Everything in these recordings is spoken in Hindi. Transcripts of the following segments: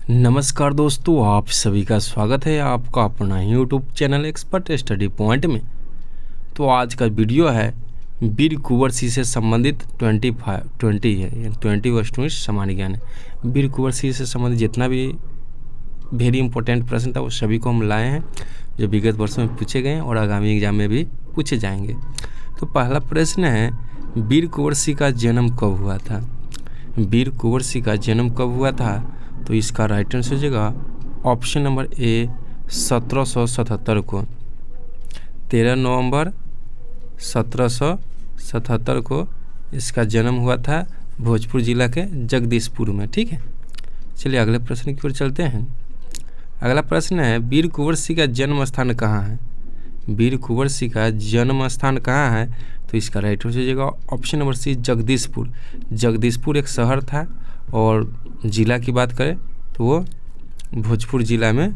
नमस्कार दोस्तों, आप सभी का स्वागत है आपका अपना YouTube channel expert study point में। तो आज का वीडियो है वीर कुंवर सिंह से संबंधित 20 है 20 वस्तुओं में सामान्य ज्ञान है। वीर कुंवर सिंह से संबंधित जितना भी वेरी इंपॉर्टेंट प्रश्न था वो सभी को हम लाए हैं, जो विगत वर्षों में पूछे गए और आगामी एग्जाम में भी पूछे जाएंगे। तो पहला प्रश्न है, वीर कुंवर सिंह का जन्म कब हुआ था? वीर कुंवर सिंह का जन्म कब हुआ था? तो इसका राइट आंसर हो जाएगा ऑप्शन नंबर ए 1777 को। 13 नवंबर 1777 को इसका जन्म हुआ था भोजपुर जिला के जगदीशपुर में। ठीक है, चलिए अगले प्रश्न की ओर चलते हैं। अगला प्रश्न है, वीर कुंवर सिंह का जन्म स्थान कहाँ है? वीर कुंवर सिंह का जन्म स्थान कहाँ है? तो इसका राइट आंसर हो जाएगा option number C Jagdishpur. Jagdishpur एक शहर था और ज़िला की बात करें तो वो भोजपुर ज़िला में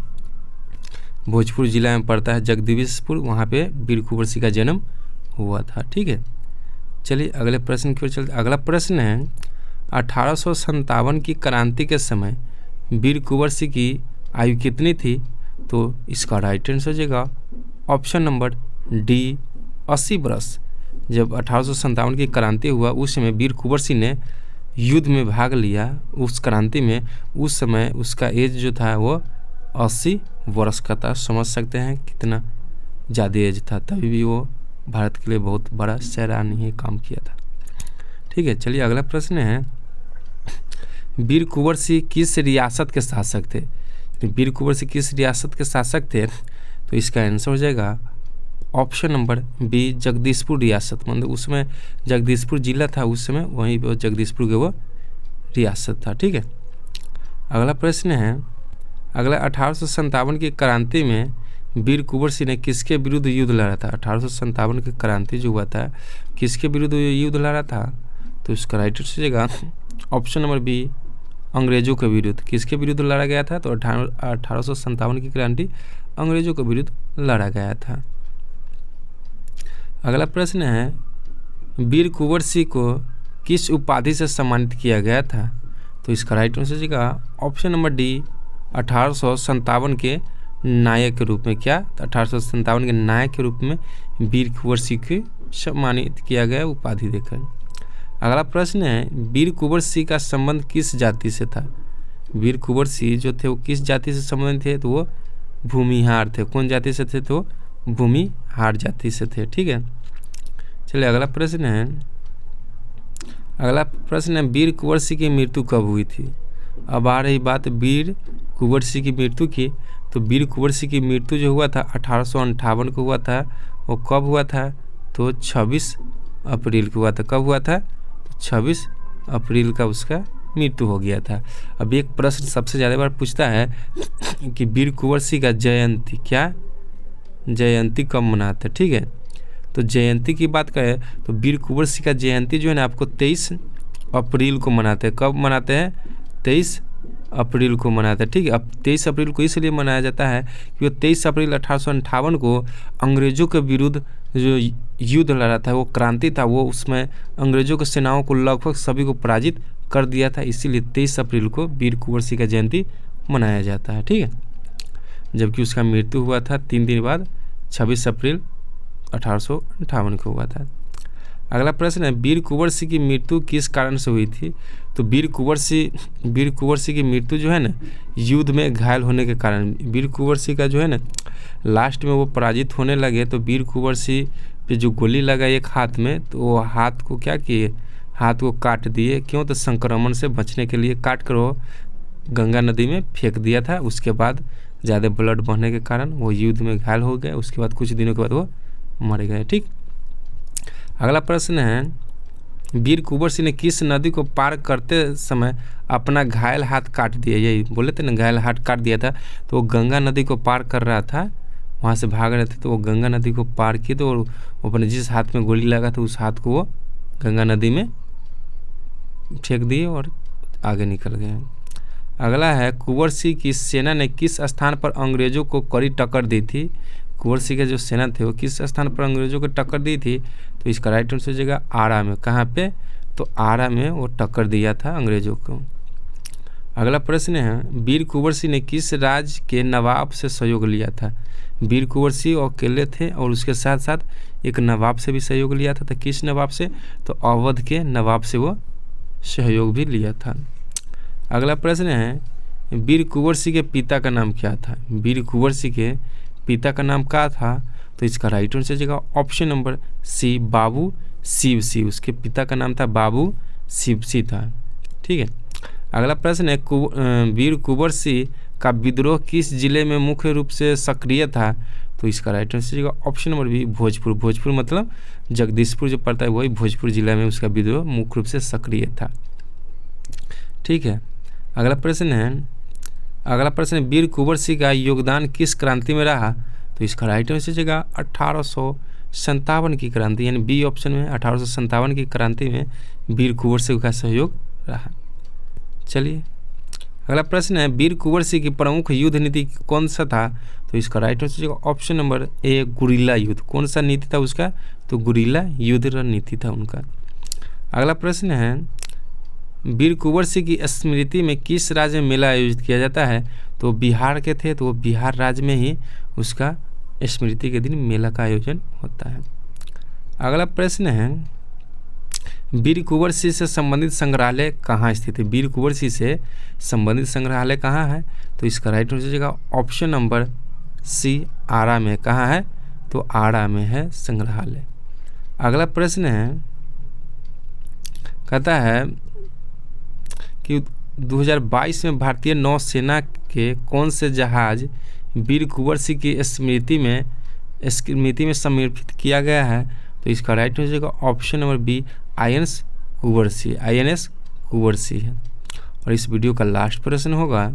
पड़ता है जगदीशपुर। वहाँ पे वीर कुंवर सिंह का जन्म हुआ था। ठीक है, चलिए अगले प्रश्न की ओर चलते। अगला प्रश्न है, 1857 की क्रांति के समय वीर कुंवर सिंह की आयु कितनी थी? तो इसका राइट आंसर हो जाएगा ऑप्शन नंबर डी 80 वर्ष। जब 1857 की क्रांति हुआ उस समय वीर कुंवर सिंह ने युद्ध में भाग लिया उस क्रांति में। उस समय उसका एज जो था वो 80 वर्ष का था। समझ सकते हैं कितना ज़्यादा एज था, तभी भी वो भारत के लिए बहुत बड़ा सराहनीय काम किया था। ठीक है, चलिए अगला प्रश्न है, वीर कुंवर सिंह किस रियासत के शासक थे? वीर कुंवर सिंह किस रियासत के शासक थे? तो इसका आंसर हो जाएगा ऑप्शन नंबर बी जगदीशपुर रियासत। मतलब उसमें जगदीशपुर जिला था उस समय, वहीं पर जगदीशपुर के वो रियासत था। ठीक है, अगला प्रश्न है, अगला 1857 की क्रांति में वीर कुंवर सिंह ने किसके विरुद्ध युद्ध लड़ा था? 1857 की क्रांति जो हुआ था किसके विरुद्ध युद्ध लड़ा था? तो इसका राइट आंसर हो जाएगा ऑप्शन नंबर बी अंग्रेजों के विरुद्ध। किसके विरुद्ध लड़ा गया था? तो 1857 की क्रांति अंग्रेजों के विरुद्ध लड़ा गया था। अगला प्रश्न है, वीर कुंवर सिंह को किस उपाधि से सम्मानित किया गया था? तो इसका राइट आंसर होगा ऑप्शन नंबर डी 1857 के नायक के रूप में। क्या? 1857 के नायक के रूप में वीर कुंवर सिंह को सम्मानित किया गया उपाधि देकर। अगला प्रश्न है, वीर कुंवर सिंह का संबंध किस जाति से था? वीर कुंवर सिंह जो थे वो किस जाति से संबंधित थे? तो वो भूमिहार थे। कौन जाति से थे? तो भूमिहार जाति से थे। ठीक है, चलिए अगला प्रश्न है, वीर कुंवर सिंह की मृत्यु कब हुई थी? अब आ रही बात वीर कुंवर सिंह की मृत्यु की। तो वीर कुंवर सिंह की मृत्यु जो हुआ था 1858 को हुआ था। वो कब हुआ था? तो 26 अप्रैल को हुआ था। कब हुआ था? तो 26 अप्रैल का उसका मृत्यु हो गया था। अब एक प्रश्न सबसे ज़्यादा बार पूछता है कि वीर कुंवर सिंह का जयंती कब मनाते? ठीक है, तो जयंती की बात करें तो वीर कुंवर सिंह का जयंती जो है ना आपको 23 अप्रैल को मनाते हैं। कब मनाते हैं? 23 अप्रैल को मनाते हैं। ठीक है, अब 23 अप्रैल को इसलिए मनाया जाता है कि 23 अप्रैल 1858 को अंग्रेजों के विरुद्ध जो युद्ध लड़ा था, वो क्रांति था, वो उसमें अंग्रेजों की सेनाओं को लगभग सभी को पराजित कर दिया था। इसीलिए 23 अप्रैल को वीर कुंवर सिंह का जयंती मनाया जाता है। ठीक है, जबकि उसका मृत्यु हुआ था 3 दिन बाद 26 अप्रैल 1858 को हुआ था। अगला प्रश्न है, वीर कुंवर सिंह की मृत्यु किस कारण से हुई थी? तो वीर कुंवर सिंह की मृत्यु जो है ना युद्ध में घायल होने के कारण। वीर कुंवर सिंह का जो है ना लास्ट में वो पराजित होने लगे तो वीर कुंवर सिंह पे जो गोली लगा एक हाथ में, तो वो हाथ को क्या किए? हाथ को काट दिए। क्यों? तो संक्रमण से बचने के लिए काट कर वो गंगा नदी में फेंक दिया था। उसके बाद ज़्यादा ब्लड बहने के कारण वो युद्ध में घायल हो गए। उसके बाद कुछ दिनों के बाद वो मर गए। ठीक, अगला प्रश्न है, वीर कुंवर सिंह ने किस नदी को पार करते समय अपना घायल हाथ काट दिया? यही बोले थे ना, घायल हाथ काट दिया था। तो वो गंगा नदी को पार कर रहा था, वहाँ से भाग रहे थे, तो वो गंगा नदी को पार किए तो अपने जिस हाथ में गोली लगा था उस हाथ को वो गंगा नदी में फेंक दिए और आगे निकल गए। अगला है, कुंवर सिंह की सेना ने किस स्थान पर अंग्रेजों को कड़ी टक्कर दी थी? कुंवर सिंह के जो सेना थे वो किस स्थान पर अंग्रेजों को टक्कर दी थी? तो इसका राइट आंसर हो जाएगा आरा में। कहाँ पे? तो आरा में वो टक्कर दिया था अंग्रेजों को। अगला प्रश्न है वीर कुंवर सिंह ने किस राज्य के नवाब से सहयोग लिया था। वीर कुंवर सिंह अकेले थे और उसके साथ साथ एक नवाब से भी सहयोग लिया था। तो किस नवाब से, तो अवध के नवाब से वो सहयोग भी लिया था। अगला प्रश्न है वीर कुंवर सिंह के पिता का नाम क्या था। वीर कुंवर सिंह के पिता का नाम क्या था, तो इसका राइट आंसर हो जाएगा ऑप्शन नंबर सी, बाबू शिव सिंह। उसके पिता का नाम था बाबू शिव सिंह था। ठीक है। अगला प्रश्न है वीर कुंवर सिंह का विद्रोह किस जिले में मुख्य रूप से सक्रिय था। तो इसका राइट आंसर होगा option number B, Bhojpur. Bhojpur मतलब जगदीशपुर जो पड़ता है वही भोजपुर जिला में उसका विद्रोह मुख्य रूप से सक्रिय था। ठीक है। अगला प्रश्न है वीर कुंवर सिंह का योगदान किस क्रांति में रहा। तो इसका राइट आंसर होगा 1857 की क्रांति, यानी बी ऑप्शन में 1857 की क्रांति में वीर कुंवर सिंह का सहयोग रहा। चलिए अगला प्रश्न है वीर कुंवर सिंह की प्रमुख युद्ध नीति कौन सा था। तो इसका राइट आंसर होगा ऑप्शन नंबर ए, गुरिल्ला युद्ध। कौन सा नीति था उसका, तो गुरिल्ला युद्ध रणनीति था उनका। अगला प्रश्न है वीर कुंवर सिंह की स्मृति में किस राज्य में मेला आयोजित किया जाता है। तो बिहार के थे, तो वो बिहार राज्य में ही उसका स्मृति के दिन मेला का आयोजन होता है। अगला प्रश्न है वीर कुंवर सिंह से संबंधित संग्रहालय कहाँ स्थित है। वीर कुंवर सिंह से संबंधित संग्रहालय कहाँ है, तो इसका राइट आंसर हो जाएगा ऑप्शन नंबर सी, आरा में। कहाँ है, तो आरा में है संग्रहालय। अगला प्रश्न है कहता है कि 2022 में भारतीय नौसेना के कौन से जहाज वीर कुंवर सिंह की स्मृति में समर्पित किया गया है। तो इसका राइट हो जाएगा option number B, INS Kunwar Singh है। और इस वीडियो का लास्ट प्रश्न होगा,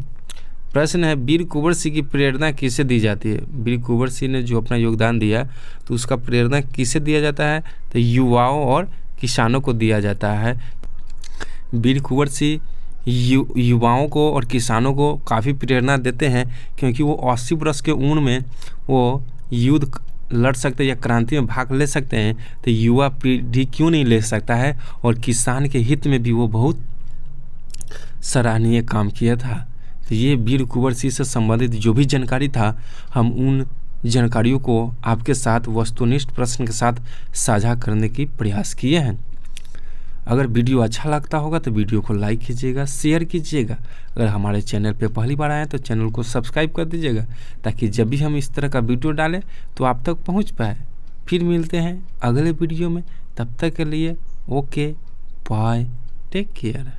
प्रश्न है वीर कुंवर सिंह की प्रेरणा किसे दी जाती है। वीर कुंवर सिंह ने जो अपना योगदान दिया तो उसका प्रेरणा किसे दिया जाता है, तो युवाओं और किसानों को दिया जाता है। वीर कुंवर सिंह युवाओं को और किसानों को काफ़ी प्रेरणा देते हैं, क्योंकि वो 80 वर्ष के उम्र में वो युद्ध लड़ सकते हैं या क्रांति में भाग ले सकते हैं, तो युवा पीढ़ी क्यों नहीं ले सकता है। और किसान के हित में भी वो बहुत सराहनीय काम किया था। तो ये वीर कुंवर सिंह से संबंधित जो भी जानकारी था, हम उन जानकारियों को आपके साथ वस्तुनिष्ठ प्रश्न के साथ साझा करने की प्रयास किए हैं। अगर वीडियो अच्छा लगता होगा तो वीडियो को लाइक कीजिएगा, शेयर कीजिएगा। अगर हमारे चैनल पे पहली बार आए तो चैनल को सब्सक्राइब कर दीजिएगा, ताकि जब भी हम इस तरह का वीडियो डालें तो आप तक पहुंच पाए। फिर मिलते हैं अगले वीडियो में, तब तक के लिए ओके बाय, टेक केयर।